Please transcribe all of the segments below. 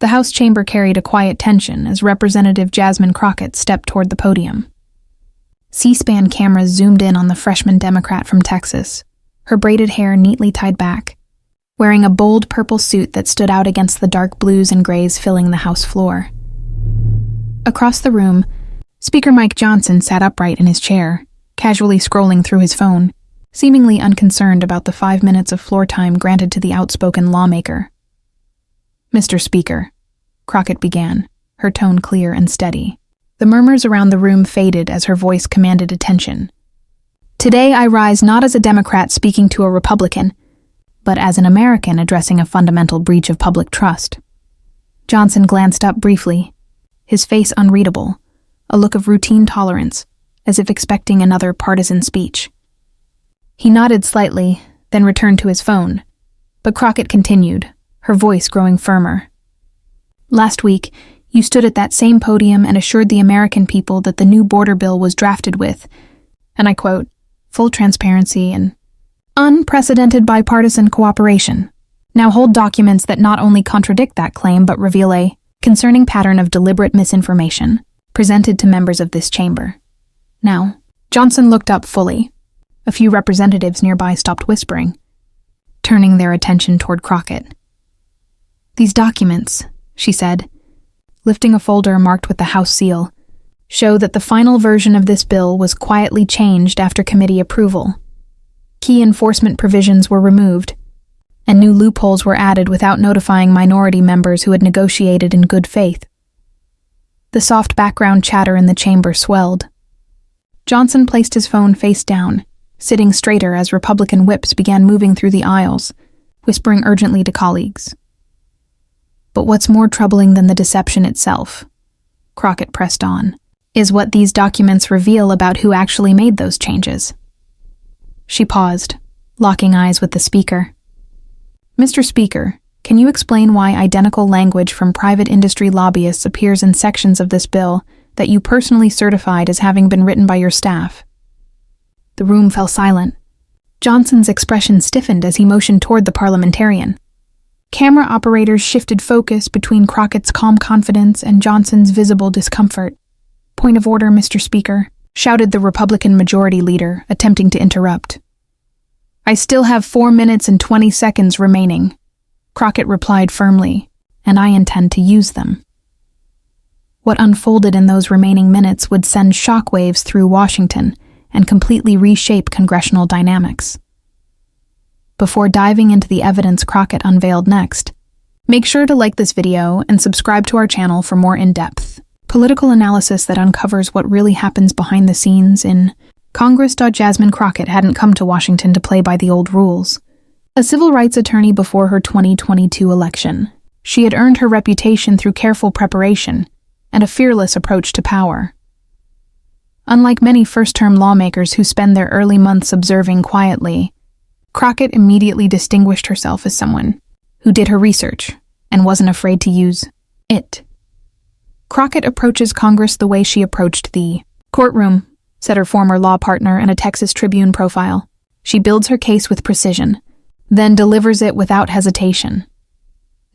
The House chamber carried a quiet tension as Representative Jasmine Crockett stepped toward the podium. C-SPAN cameras zoomed in on the freshman Democrat from Texas, her braided hair neatly tied back, wearing a bold purple suit that stood out against the dark blues and grays filling the House floor. Across the room, Speaker Mike Johnson sat upright in his chair, casually scrolling through his phone, seemingly unconcerned about the 5 minutes of floor time granted to the outspoken lawmaker. "Mr. Speaker," Crockett began, her tone clear and steady. The murmurs around the room faded as her voice commanded attention. "Today I rise not as a Democrat speaking to a Republican, but as an American addressing a fundamental breach of public trust." Johnson glanced up briefly, his face unreadable, a look of routine tolerance, as if expecting another partisan speech. He nodded slightly, then returned to his phone, but Crockett continued, her voice growing firmer. "Last week, you stood at that same podium and assured the American people that the new border bill was drafted with, and I quote, full transparency and unprecedented bipartisan cooperation. Now hold documents that not only contradict that claim but reveal a concerning pattern of deliberate misinformation presented to members of this chamber." Now, Johnson looked up fully. A few representatives nearby stopped whispering, turning their attention toward Crockett. "These documents," she said, lifting a folder marked with the House seal, "show that the final version of this bill was quietly changed after committee approval. Key enforcement provisions were removed, and new loopholes were added without notifying minority members who had negotiated in good faith." The soft background chatter in the chamber swelled. Johnson placed his phone face down, sitting straighter as Republican whips began moving through the aisles, whispering urgently to colleagues. "But what's more troubling than the deception itself," Crockett pressed on, "is what these documents reveal about who actually made those changes." She paused, locking eyes with the Speaker. "Mr. Speaker, can you explain why identical language from private industry lobbyists appears in sections of this bill that you personally certified as having been written by your staff?" The room fell silent. Johnson's expression stiffened as he motioned toward the parliamentarian. Camera operators shifted focus between Crockett's calm confidence and Johnson's visible discomfort. "Point of order, Mr. Speaker," shouted the Republican Majority Leader, attempting to interrupt. "I still have 4 minutes and 20 seconds remaining," Crockett replied firmly, "and I intend to use them." What unfolded in those remaining minutes would send shockwaves through Washington and completely reshape congressional dynamics. Before diving into the evidence Crockett unveiled next, make sure to like this video and subscribe to our channel for more in-depth political analysis that uncovers what really happens behind the scenes in Congress. Jasmine Crockett hadn't come to Washington to play by the old rules. A civil rights attorney before her 2022 election, she had earned her reputation through careful preparation and a fearless approach to power. Unlike many first-term lawmakers who spend their early months observing quietly, Crockett immediately distinguished herself as someone who did her research and wasn't afraid to use it. Crockett approaches Congress the way she approached the courtroom, said her former law partner in a Texas Tribune profile. She builds her case with precision, then delivers it without hesitation,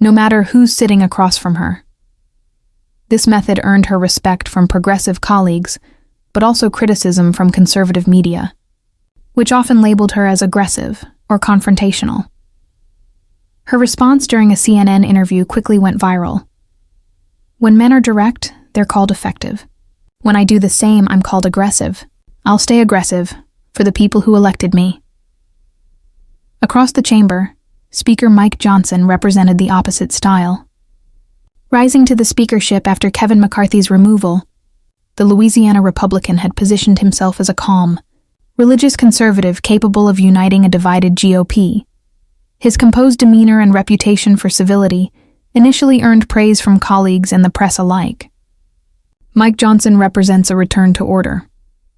no matter who's sitting across from her. This method earned her respect from progressive colleagues, but also criticism from conservative media, which often labeled her as aggressive or confrontational. Her response during a CNN interview quickly went viral. "When men are direct, they're called effective. When I do the same, I'm called aggressive. I'll stay aggressive for the people who elected me." Across the chamber, Speaker Mike Johnson represented the opposite style. Rising to the speakership after Kevin McCarthy's removal, the Louisiana Republican had positioned himself as a calm, religious conservative capable of uniting a divided GOP. His composed demeanor and reputation for civility initially earned praise from colleagues and the press alike. Mike Johnson represents a return to order,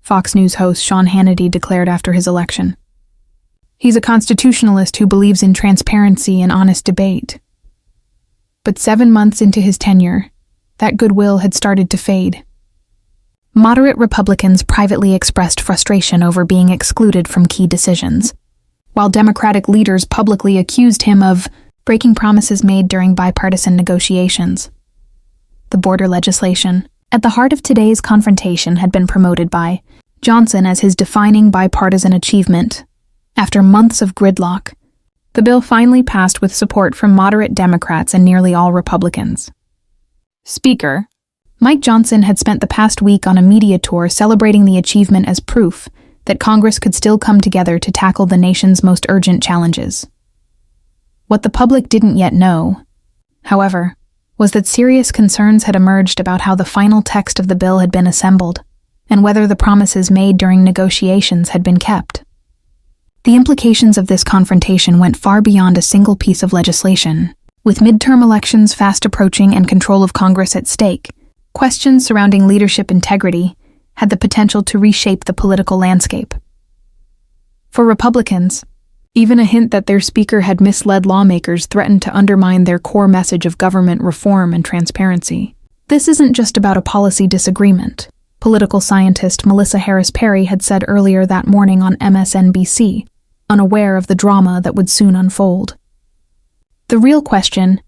Fox News host Sean Hannity declared after his election. He's a constitutionalist who believes in transparency and honest debate. But 7 months into his tenure, that goodwill had started to fade. Moderate Republicans privately expressed frustration over being excluded from key decisions, while Democratic leaders publicly accused him of breaking promises made during bipartisan negotiations. The border legislation, at the heart of today's confrontation, had been promoted by Johnson as his defining bipartisan achievement. After months of gridlock, the bill finally passed with support from moderate Democrats and nearly all Republicans. Speaker Mike Johnson had spent the past week on a media tour celebrating the achievement as proof that Congress could still come together to tackle the nation's most urgent challenges. What the public didn't yet know, however, was that serious concerns had emerged about how the final text of the bill had been assembled and whether the promises made during negotiations had been kept. The implications of this confrontation went far beyond a single piece of legislation. With midterm elections fast approaching and control of Congress at stake, questions surrounding leadership integrity had the potential to reshape the political landscape. For Republicans, even a hint that their speaker had misled lawmakers threatened to undermine their core message of government reform and transparency. This isn't just about a policy disagreement, political scientist Melissa Harris Perry had said earlier that morning on MSNBC, unaware of the drama that would soon unfold. The real question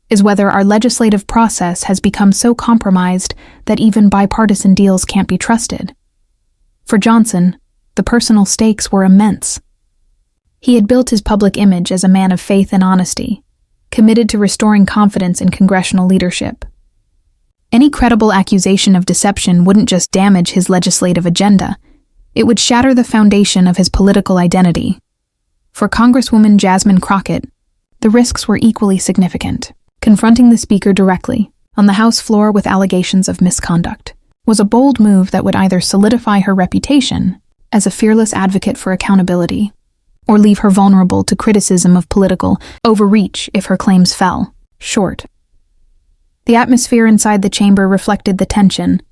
is whether our legislative process has become so compromised that even bipartisan deals can't be trusted. For Johnson, the personal stakes were immense. He had built his public image as a man of faith and honesty, committed to restoring confidence in congressional leadership. Any credible accusation of deception wouldn't just damage his legislative agenda, it would shatter the foundation of his political identity. For Congresswoman Jasmine Crockett, the risks were equally significant. Confronting the speaker directly, on the House floor with allegations of misconduct, was a bold move that would either solidify her reputation as a fearless advocate for accountability, or leave her vulnerable to criticism of political overreach if her claims fell short. The atmosphere inside the chamber reflected the tension.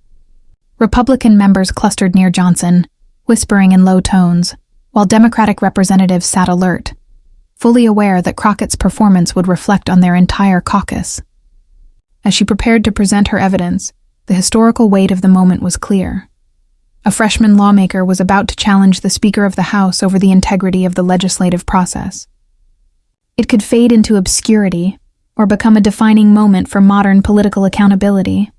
Republican members clustered near Johnson, whispering in low tones, while Democratic representatives sat alert, fully aware that Crockett's performance would reflect on their entire caucus. As she prepared to present her evidence, the historical weight of the moment was clear. A freshman lawmaker was about to challenge the Speaker of the House over the integrity of the legislative process. It could fade into obscurity or become a defining moment for modern political accountability.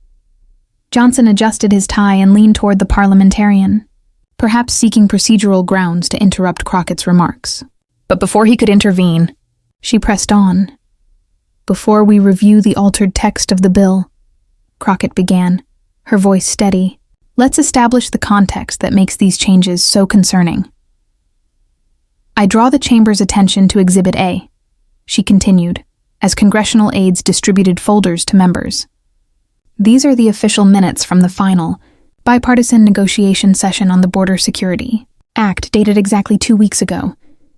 Johnson adjusted his tie and leaned toward the parliamentarian, perhaps seeking procedural grounds to interrupt Crockett's remarks. But before he could intervene, she pressed on. "Before we review the altered text of the bill," Crockett began, her voice steady, "let's establish the context that makes these changes so concerning. I draw the chamber's attention to Exhibit A," she continued, as congressional aides distributed folders to members. "These are the official minutes from the final, bipartisan negotiation session on the Border Security Act dated exactly 2 weeks ago."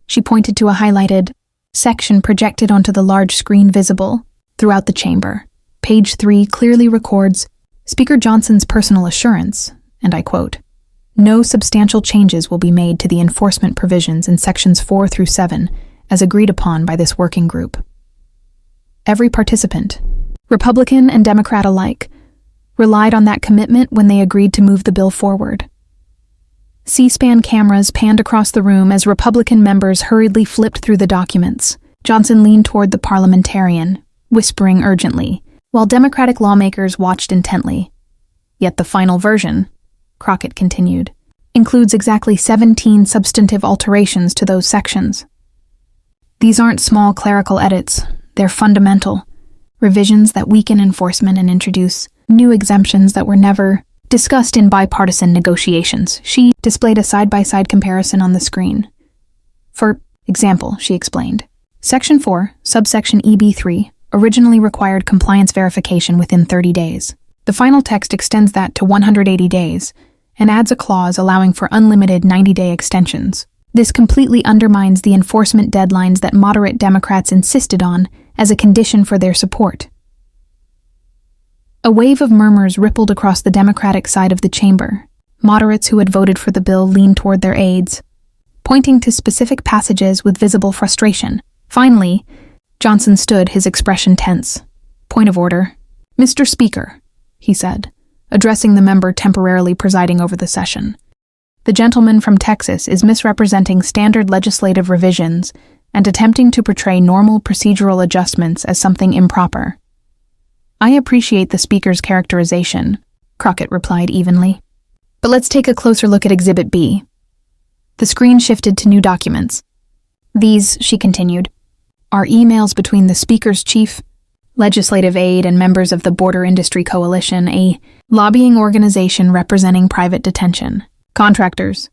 She pointed to a highlighted section projected onto the large screen visible throughout the chamber. Page 3 clearly records Speaker Johnson's personal assurance, and I quote, "No substantial changes will be made to the enforcement provisions in sections 4 through 7, as agreed upon by this working group." Every participant, Republican and Democrat alike, relied on that commitment when they agreed to move the bill forward. C-SPAN cameras panned across the room as Republican members hurriedly flipped through the documents. Johnson leaned toward the parliamentarian, whispering urgently, while Democratic lawmakers watched intently. "Yet the final version," Crockett continued, "includes exactly 17 substantive alterations to those sections. These aren't small clerical edits, they're fundamental, revisions that weaken enforcement and introduce new exemptions that were never discussed in bipartisan negotiations." She displayed a side-by-side comparison on the screen. "For example," she explained, Section 4, subsection EB3, originally required compliance verification within 30 days. The final text extends that to 180 days and adds a clause allowing for unlimited 90-day extensions. This completely undermines the enforcement deadlines that moderate Democrats insisted on as a condition for their support. A wave of murmurs rippled across the Democratic side of the chamber. Moderates who had voted for the bill leaned toward their aides, pointing to specific passages with visible frustration. Finally, Johnson stood, his expression tense. "Point of order. Mr. Speaker," he said, addressing the member temporarily presiding over the session. "The gentleman from Texas is misrepresenting standard legislative revisions and attempting to portray normal procedural adjustments as something improper. "I appreciate the speaker's characterization," Crockett replied evenly. "But let's take a closer look at Exhibit B." The screen shifted to new documents. "These," she continued, "are emails between the speaker's chief, legislative aide, and members of the Border Industry Coalition, a lobbying organization representing private detention contractors."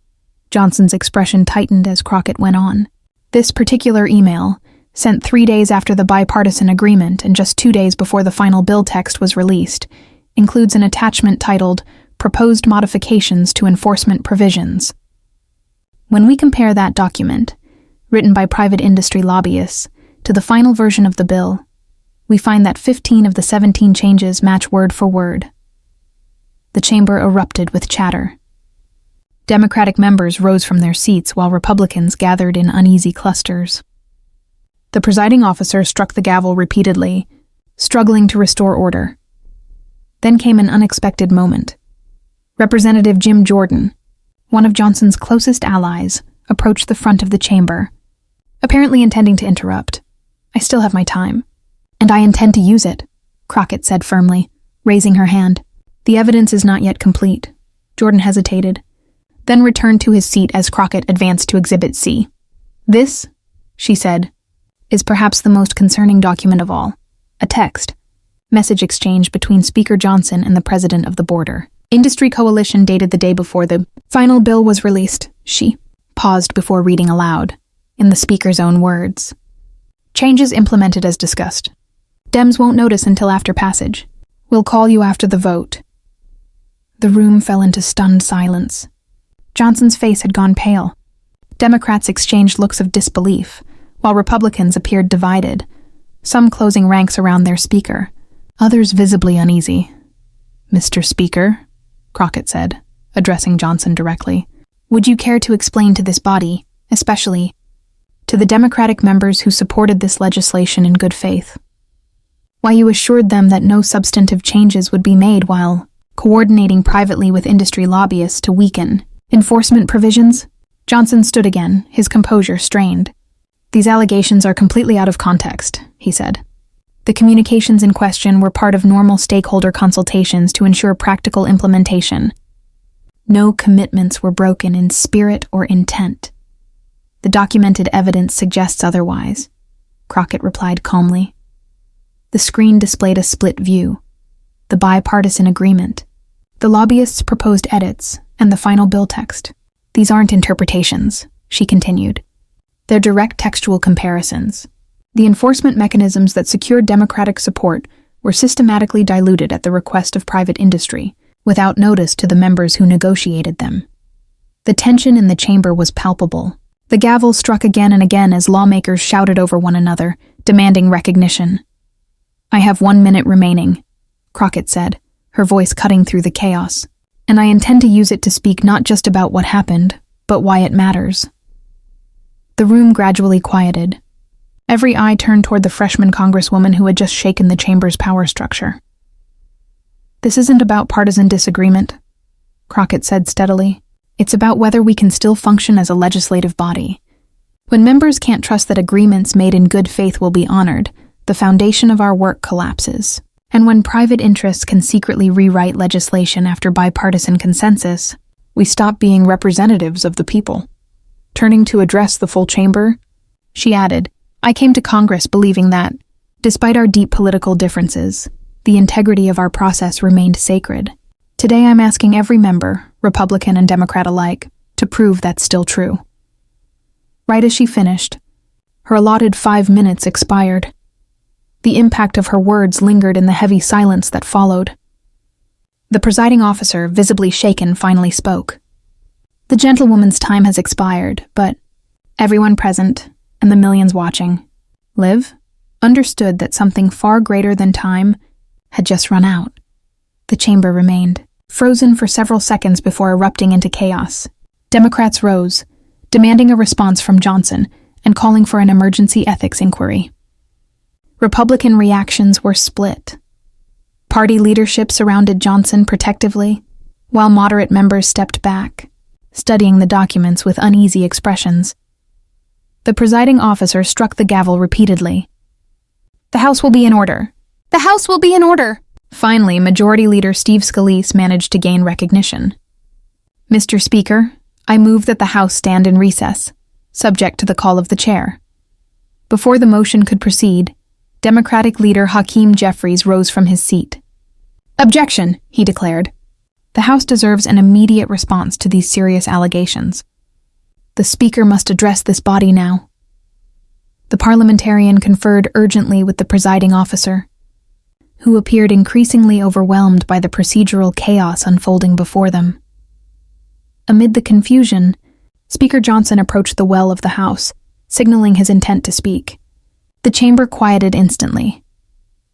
Johnson's expression tightened as Crockett went on. "This particular email, sent 3 days after the bipartisan agreement and just 2 days before the final bill text was released, includes an attachment titled Proposed Modifications to Enforcement Provisions. When we compare that document, written by private industry lobbyists, to the final version of the bill, we find that 15 of the 17 changes match word for word." The chamber erupted with chatter. Democratic members rose from their seats while Republicans gathered in uneasy clusters. The presiding officer struck the gavel repeatedly, struggling to restore order. Then came an unexpected moment. Representative Jim Jordan, one of Johnson's closest allies, approached the front of the chamber, apparently intending to interrupt. "I still have my time, and I intend to use it," Crockett said firmly, raising her hand. "The evidence is not yet complete." Jordan hesitated, then returned to his seat as Crockett advanced to Exhibit C. "This," she said, "is perhaps the most concerning document of all. A text message exchange between Speaker Johnson and the president of the Border Industry Coalition dated the day before the final bill was released." She paused before reading aloud, in the speaker's own words. "Changes implemented as discussed. Dems won't notice until after passage. We'll call you after the vote." The room fell into stunned silence. Johnson's face had gone pale. Democrats exchanged looks of disbelief, while Republicans appeared divided, some closing ranks around their speaker, others visibly uneasy. "Mr. Speaker," Crockett said, addressing Johnson directly, "would you care to explain to this body, especially to the Democratic members who supported this legislation in good faith, why you assured them that no substantive changes would be made while coordinating privately with industry lobbyists to weaken enforcement provisions?" Johnson stood again, his composure strained. "These allegations are completely out of context," he said. "The communications in question were part of normal stakeholder consultations to ensure practical implementation. No commitments were broken in spirit or intent. The documented evidence suggests otherwise," Crockett replied calmly. The screen displayed a split view: the bipartisan agreement, the lobbyists' proposed edits, and the final bill text. "These aren't interpretations," she continued. "They're direct textual comparisons. The enforcement mechanisms that secured Democratic support were systematically diluted at the request of private industry, without notice to the members who negotiated them." The tension in the chamber was palpable. The gavel struck again and again as lawmakers shouted over one another, demanding recognition. "I have 1 minute remaining," Crockett said, her voice cutting through the chaos, "and I intend to use it to speak not just about what happened, but why it matters." The room gradually quieted. Every eye turned toward the freshman congresswoman who had just shaken the chamber's power structure. "This isn't about partisan disagreement," Crockett said steadily. "It's about whether we can still function as a legislative body. When members can't trust that agreements made in good faith will be honored, the foundation of our work collapses. And when private interests can secretly rewrite legislation after bipartisan consensus, we stop being representatives of the people." Turning to address the full chamber, she added, "I came to Congress believing that, despite our deep political differences, the integrity of our process remained sacred. Today I'm asking every member, Republican and Democrat alike, to prove that's still true." Right as she finished, her allotted 5 minutes expired. The impact of her words lingered in the heavy silence that followed. The presiding officer, visibly shaken, finally spoke. "The gentlewoman's time has expired, but everyone present, and the millions watching, understood that something far greater than time had just run out." The chamber remained, frozen for several seconds before erupting into chaos. Democrats rose, demanding a response from Johnson and calling for an emergency ethics inquiry. Republican reactions were split. Party leadership surrounded Johnson protectively, while moderate members stepped back, studying the documents with uneasy expressions. The presiding officer struck the gavel repeatedly. "The House will be in order. The House will be in order." Finally, Majority Leader Steve Scalise managed to gain recognition. "Mr. Speaker, I move that the House stand in recess, subject to the call of the chair." Before the motion could proceed, Democratic leader Hakeem Jeffries rose from his seat. "Objection," he declared. "The House deserves an immediate response to these serious allegations. The Speaker must address this body now." The parliamentarian conferred urgently with the presiding officer, who appeared increasingly overwhelmed by the procedural chaos unfolding before them. Amid the confusion, Speaker Johnson approached the well of the House, signaling his intent to speak. The chamber quieted instantly,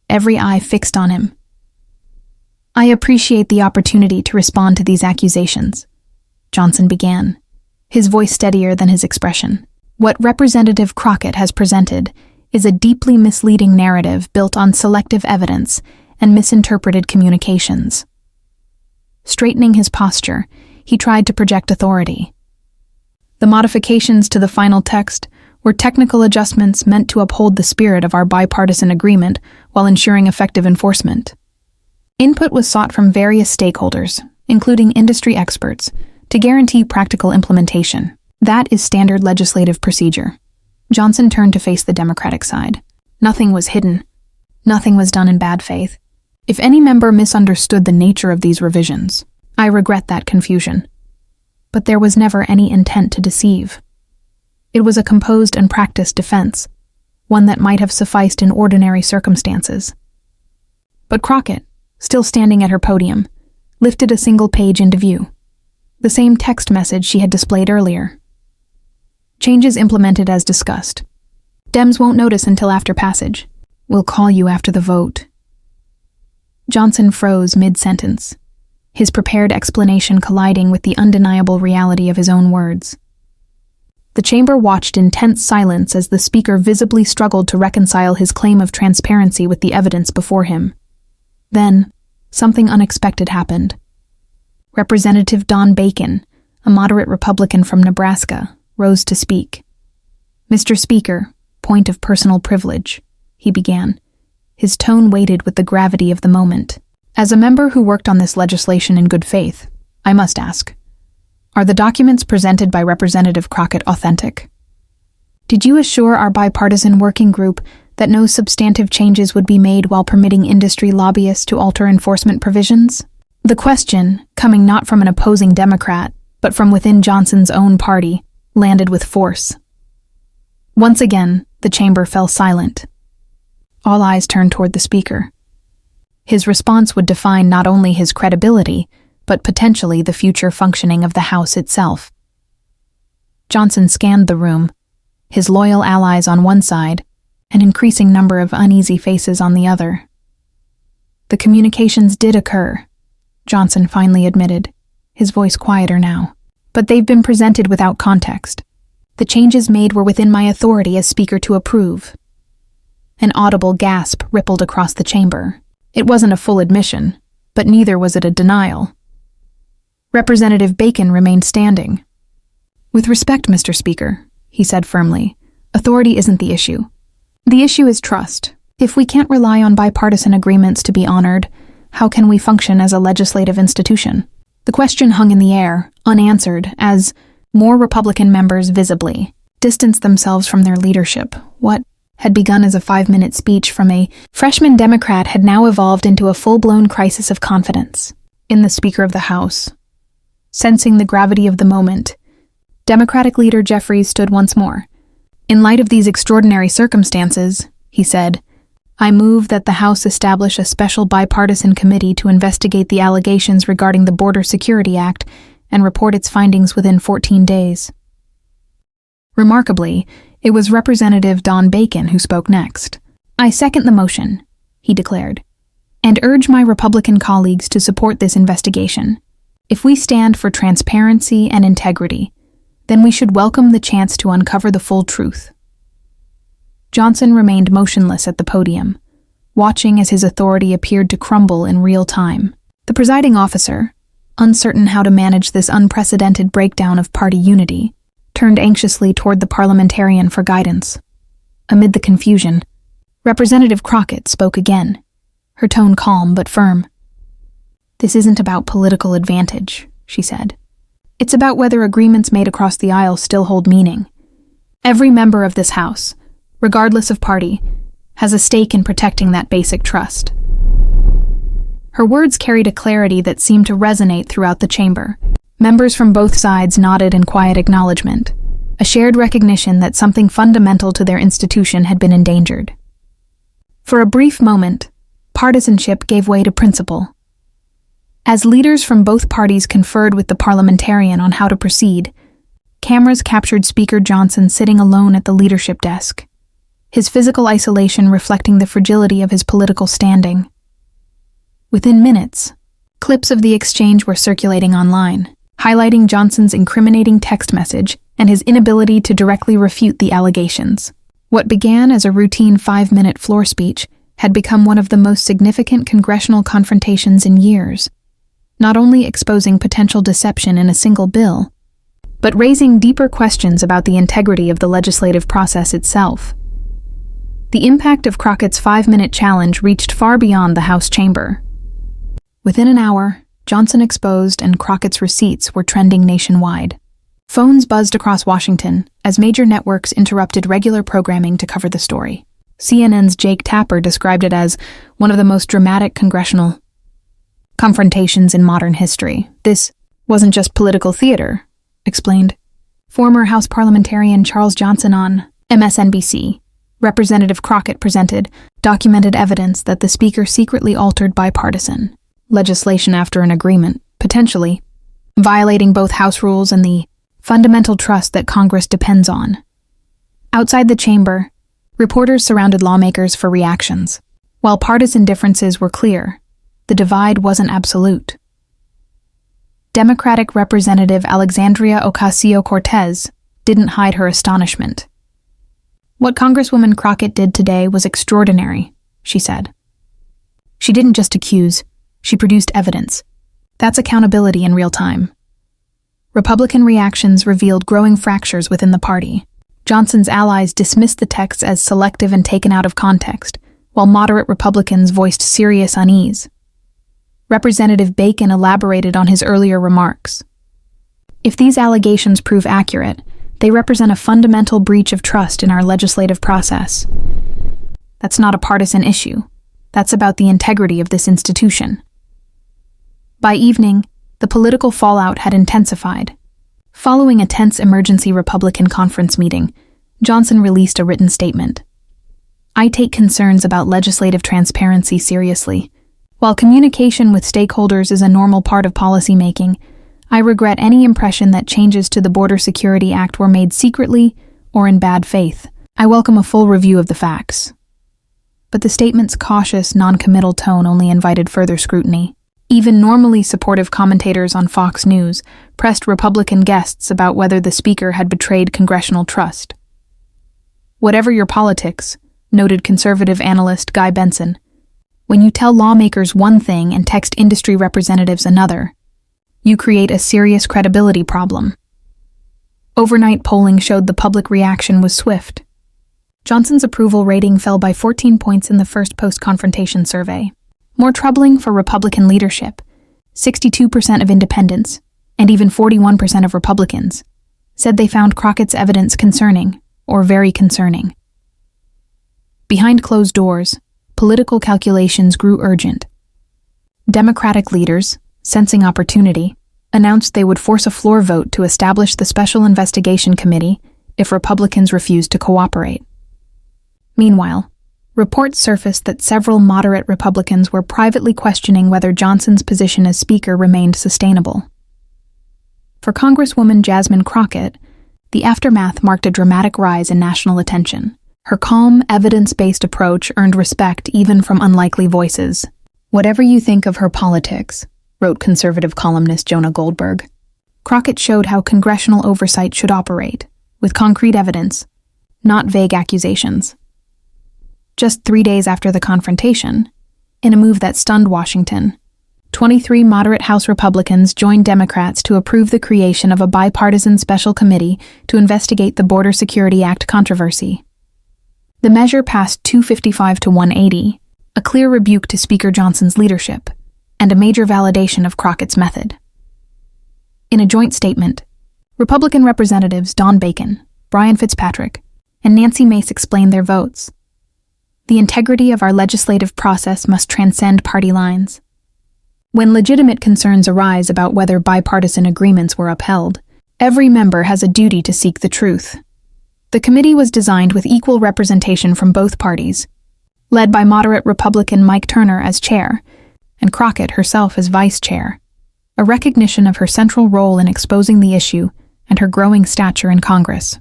every eye fixed on him. "I appreciate the opportunity to respond to these accusations," Johnson began, his voice steadier than his expression. "What Representative Crockett has presented is a deeply misleading narrative built on selective evidence and misinterpreted communications." Straightening his posture, he tried to project authority. "The modifications to the final text were technical adjustments meant to uphold the spirit of our bipartisan agreement while ensuring effective enforcement. Input was sought from various stakeholders, including industry experts, to guarantee practical implementation. That is standard legislative procedure." Johnson turned to face the Democratic side. Nothing was hidden. Nothing was done in bad faith. If any member misunderstood the nature of these revisions, I regret that confusion. But there was never any intent to deceive. It was a composed and practiced defense, one that might have sufficed in ordinary circumstances. But Crockett, still standing at her podium, lifted a single page into view, the same text message she had displayed earlier. "Changes implemented as discussed. Dems won't notice until after passage. We'll call you after the vote." Johnson froze mid-sentence, his prepared explanation colliding with the undeniable reality of his own words. The chamber watched in tense silence as the speaker visibly struggled to reconcile his claim of transparency with the evidence before him. Then, something unexpected happened. Representative Don Bacon, a moderate Republican from Nebraska, rose to speak. "Mr. Speaker, point of personal privilege," he began, his tone weighted with the gravity of the moment. "As a member who worked on this legislation in good faith, I must ask, are the documents presented by Representative Crockett authentic? Did you assure our bipartisan working group that no substantive changes would be made while permitting industry lobbyists to alter enforcement provisions?" The question, coming not from an opposing Democrat, but from within Johnson's own party, landed with force. Once again, the chamber fell silent. All eyes turned toward the speaker. His response would define not only his credibility, but potentially the future functioning of the House itself. Johnson scanned the room, his loyal allies on one side, an increasing number of uneasy faces on the other. "The communications did occur," Johnson finally admitted, his voice quieter now. "But they've been presented without context. The changes made were within my authority as Speaker to approve." An audible gasp rippled across the chamber. It wasn't a full admission, but neither was it a denial. Representative Bacon remained standing. "With respect, Mr. Speaker," he said firmly, "authority isn't the issue. The issue is trust. If we can't rely on bipartisan agreements to be honored, how can we function as a legislative institution?" The question hung in the air, unanswered, as more Republican members visibly distanced themselves from their leadership. What had begun as a 5-minute speech from a freshman Democrat had now evolved into a full-blown crisis of confidence in the Speaker of the House. Sensing the gravity of the moment, Democratic leader Jeffries stood once more. "In light of these extraordinary circumstances," he said, "I move that the House establish a special bipartisan committee to investigate the allegations regarding the Border Security Act and report its findings within 14 days. Remarkably, it was Representative Don Bacon who spoke next. "I second the motion," he declared, "and urge my Republican colleagues to support this investigation. If we stand for transparency and integrity, then we should welcome the chance to uncover the full truth." Johnson remained motionless at the podium, watching as his authority appeared to crumble in real time. The presiding officer, uncertain how to manage this unprecedented breakdown of party unity, turned anxiously toward the parliamentarian for guidance. Amid the confusion, Representative Crockett spoke again, her tone calm but firm. "This isn't about political advantage," she said. "It's about whether agreements made across the aisle still hold meaning. Every member of this House, regardless of party, has a stake in protecting that basic trust." Her words carried a clarity that seemed to resonate throughout the chamber. Members from both sides nodded in quiet acknowledgement, a shared recognition that something fundamental to their institution had been endangered. For a brief moment, partisanship gave way to principle. As leaders from both parties conferred with the parliamentarian on how to proceed, cameras captured Speaker Johnson sitting alone at the leadership desk, his physical isolation reflecting the fragility of his political standing. Within minutes, clips of the exchange were circulating online, highlighting Johnson's incriminating text message and his inability to directly refute the allegations. What began as a routine 5-minute floor speech had become one of the most significant congressional confrontations in years, not only exposing potential deception in a single bill, but raising deeper questions about the integrity of the legislative process itself. The impact of Crockett's 5-minute challenge reached far beyond the House chamber. Within an hour, Johnson exposed and Crockett's receipts were trending nationwide. Phones buzzed across Washington as major networks interrupted regular programming to cover the story. CNN's Jake Tapper described it as one of the most dramatic congressional confrontations in modern history. "This wasn't just political theater," explained former House parliamentarian Charles Johnson on MSNBC. Representative Crockett presented documented evidence that the Speaker secretly altered bipartisan legislation after an agreement, potentially violating both House rules and the fundamental trust that Congress depends on. Outside the chamber, reporters surrounded lawmakers for reactions. While partisan differences were clear, the divide wasn't absolute. Democratic Representative Alexandria Ocasio-Cortez didn't hide her astonishment. "What Congresswoman Crockett did today was extraordinary," she said. "She didn't just accuse, she produced evidence. That's accountability in real time." Republican reactions revealed growing fractures within the party. Johnson's allies dismissed the text as selective and taken out of context, while moderate Republicans voiced serious unease. Representative Bacon elaborated on his earlier remarks. "If these allegations prove accurate, they represent a fundamental breach of trust in our legislative process. That's not a partisan issue. That's about the integrity of this institution." By evening, the political fallout had intensified. Following a tense emergency Republican conference meeting, Johnson released a written statement. "I take concerns about legislative transparency seriously. While communication with stakeholders is a normal part of policymaking, I regret any impression that changes to the Border Security Act were made secretly or in bad faith. I welcome a full review of the facts." But the statement's cautious, non-committal tone only invited further scrutiny. Even normally supportive commentators on Fox News pressed Republican guests about whether the Speaker had betrayed congressional trust. "Whatever your politics," noted conservative analyst Guy Benson, "when you tell lawmakers one thing and text industry representatives another, you create a serious credibility problem." Overnight polling showed the public reaction was swift. Johnson's approval rating fell by 14 points in the first post-confrontation survey. More troubling for Republican leadership, 62% of independents, and even 41% of Republicans, said they found Crockett's evidence concerning, or very concerning. Behind closed doors, political calculations grew urgent. Democratic leaders, sensing opportunity, announced they would force a floor vote to establish the Special Investigation Committee if Republicans refused to cooperate. Meanwhile, reports surfaced that several moderate Republicans were privately questioning whether Johnson's position as Speaker remained sustainable. For Congresswoman Jasmine Crockett, the aftermath marked a dramatic rise in national attention. Her calm, evidence-based approach earned respect even from unlikely voices. "Whatever you think of her politics," wrote conservative columnist Jonah Goldberg, "Crockett showed how congressional oversight should operate, with concrete evidence, not vague accusations." Just 3 days after the confrontation, in a move that stunned Washington, 23 moderate House Republicans joined Democrats to approve the creation of a bipartisan special committee to investigate the Border Security Act controversy. The measure passed 255 to 180, a clear rebuke to Speaker Johnson's leadership, and a major validation of Crockett's method. In a joint statement, Republican Representatives Don Bacon, Brian Fitzpatrick, and Nancy Mace explained their votes. The integrity of our legislative process must transcend party lines. When legitimate concerns arise about whether bipartisan agreements were upheld, every member has a duty to seek the truth. The committee was designed with equal representation from both parties, led by moderate Republican Mike Turner as chair, and Crockett herself as vice chair, a recognition of her central role in exposing the issue and her growing stature in Congress.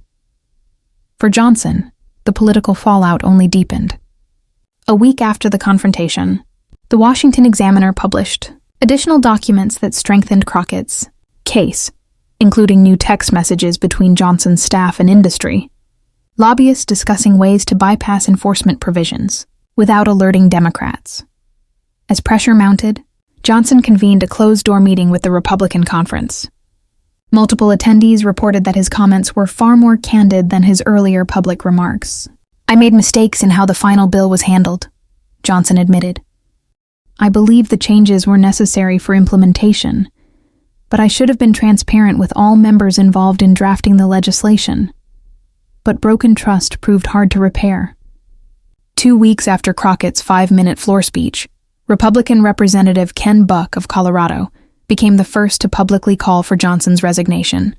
For Johnson, the political fallout only deepened. A week after the confrontation, the Washington Examiner published additional documents that strengthened Crockett's case, including new text messages between Johnson's staff and industry, lobbyists discussing ways to bypass enforcement provisions without alerting Democrats. As pressure mounted, Johnson convened a closed-door meeting with the Republican conference. Multiple attendees reported that his comments were far more candid than his earlier public remarks. "I made mistakes in how the final bill was handled," Johnson admitted. "I believe the changes were necessary for implementation, but I should have been transparent with all members involved in drafting the legislation. But broken trust proved hard to repair." 2 weeks after Crockett's 5-minute floor speech, Republican Representative Ken Buck of Colorado became the first to publicly call for Johnson's resignation.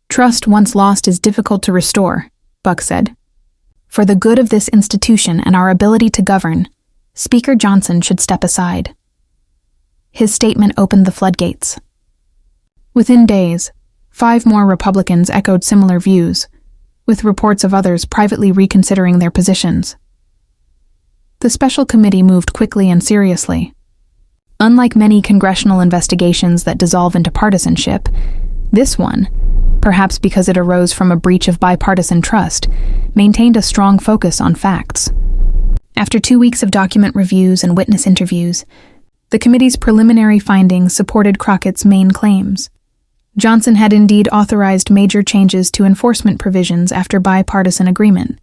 "Trust once lost is difficult to restore," Buck said. "For the good of this institution and our ability to govern, Speaker Johnson should step aside." His statement opened the floodgates. Within days, 5 more Republicans echoed similar views, with reports of others privately reconsidering their positions. The special committee moved quickly and seriously. Unlike many congressional investigations that dissolve into partisanship, this one, perhaps because it arose from a breach of bipartisan trust, maintained a strong focus on facts. After 2 weeks of document reviews and witness interviews, the committee's preliminary findings supported Crockett's main claims. Johnson had indeed authorized major changes to enforcement provisions after bipartisan agreement,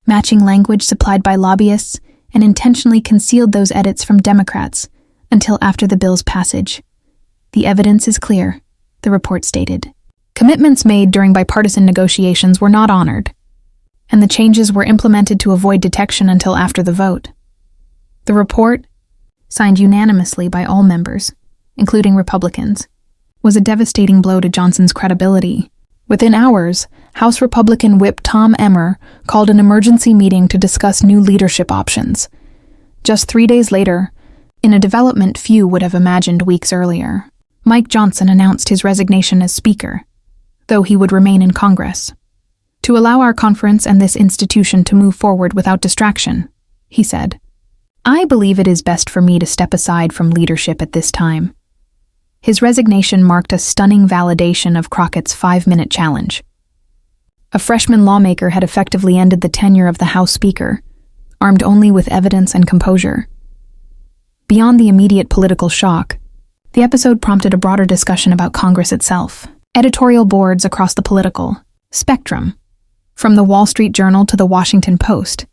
matching language supplied by lobbyists, and intentionally concealed those edits from Democrats until after the bill's passage. "The evidence is clear," the report stated. Commitments made during bipartisan negotiations were not honored, and the changes were implemented to avoid detection until after the vote. The report, signed unanimously by all members, including Republicans, was a devastating blow to Johnson's credibility. Within hours, House Republican Whip Tom Emmer called an emergency meeting to discuss new leadership options. Just 3 days later, in a development few would have imagined weeks earlier, Mike Johnson announced his resignation as Speaker, though he would remain in Congress. "To allow our conference and this institution to move forward without distraction," he said, "I believe it is best for me to step aside from leadership at this time." His resignation marked a stunning validation of Crockett's 5-minute challenge. A freshman lawmaker had effectively ended the tenure of the House Speaker, armed only with evidence and composure. Beyond the immediate political shock, the episode prompted a broader discussion about Congress itself. Editorial boards across the political spectrum, from the Wall Street Journal to the Washington Post,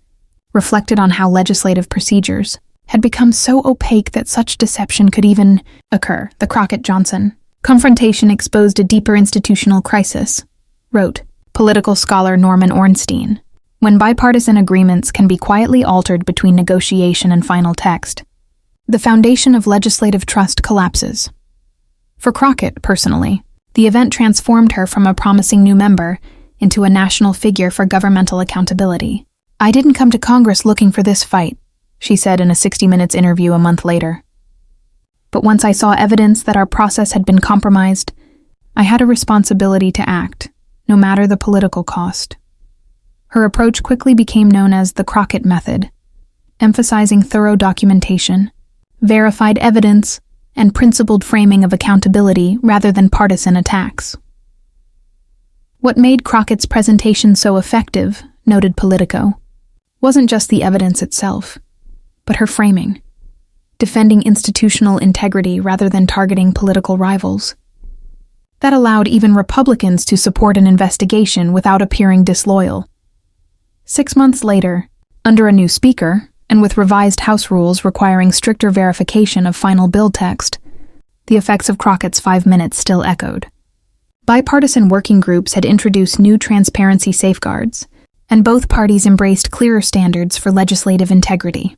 reflected on how legislative procedures had become so opaque that such deception could even occur. The Crockett-Johnson confrontation exposed a deeper institutional crisis, wrote political scholar Norman Ornstein. When bipartisan agreements can be quietly altered between negotiation and final text, the foundation of legislative trust collapses. For Crockett, personally, the event transformed her from a promising new member into a national figure for governmental accountability. "I didn't come to Congress looking for this fight," she said in a 60 Minutes interview a month later. "But once I saw evidence that our process had been compromised, I had a responsibility to act, no matter the political cost." Her approach quickly became known as the Crockett method, emphasizing thorough documentation, verified evidence, and principled framing of accountability rather than partisan attacks. What made Crockett's presentation so effective, noted Politico, wasn't just the evidence itself, but her framing. defending institutional integrity rather than targeting political rivals. That allowed even Republicans to support an investigation without appearing disloyal. 6 months later, under a new speaker, and with revised House rules requiring stricter verification of final bill text, the effects of Crockett's 5 minutes still echoed. Bipartisan working groups had introduced new transparency safeguards, and both parties embraced clearer standards for legislative integrity.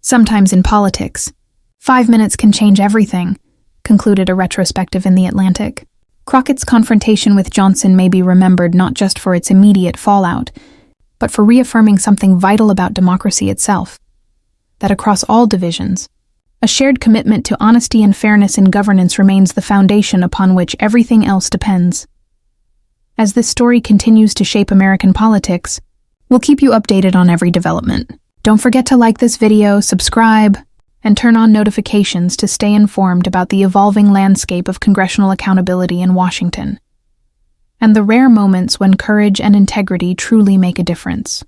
Sometimes in politics, 5 minutes can change everything, concluded a retrospective in The Atlantic. Crockett's confrontation with Johnson may be remembered not just for its immediate fallout, but for reaffirming something vital about democracy itself: that across all divisions, a shared commitment to honesty and fairness in governance remains the foundation upon which everything else depends. As this story continues to shape American politics, we'll keep you updated on every development. Don't forget to like this video, subscribe, and turn on notifications to stay informed about the evolving landscape of congressional accountability in Washington, and the rare moments when courage and integrity truly make a difference.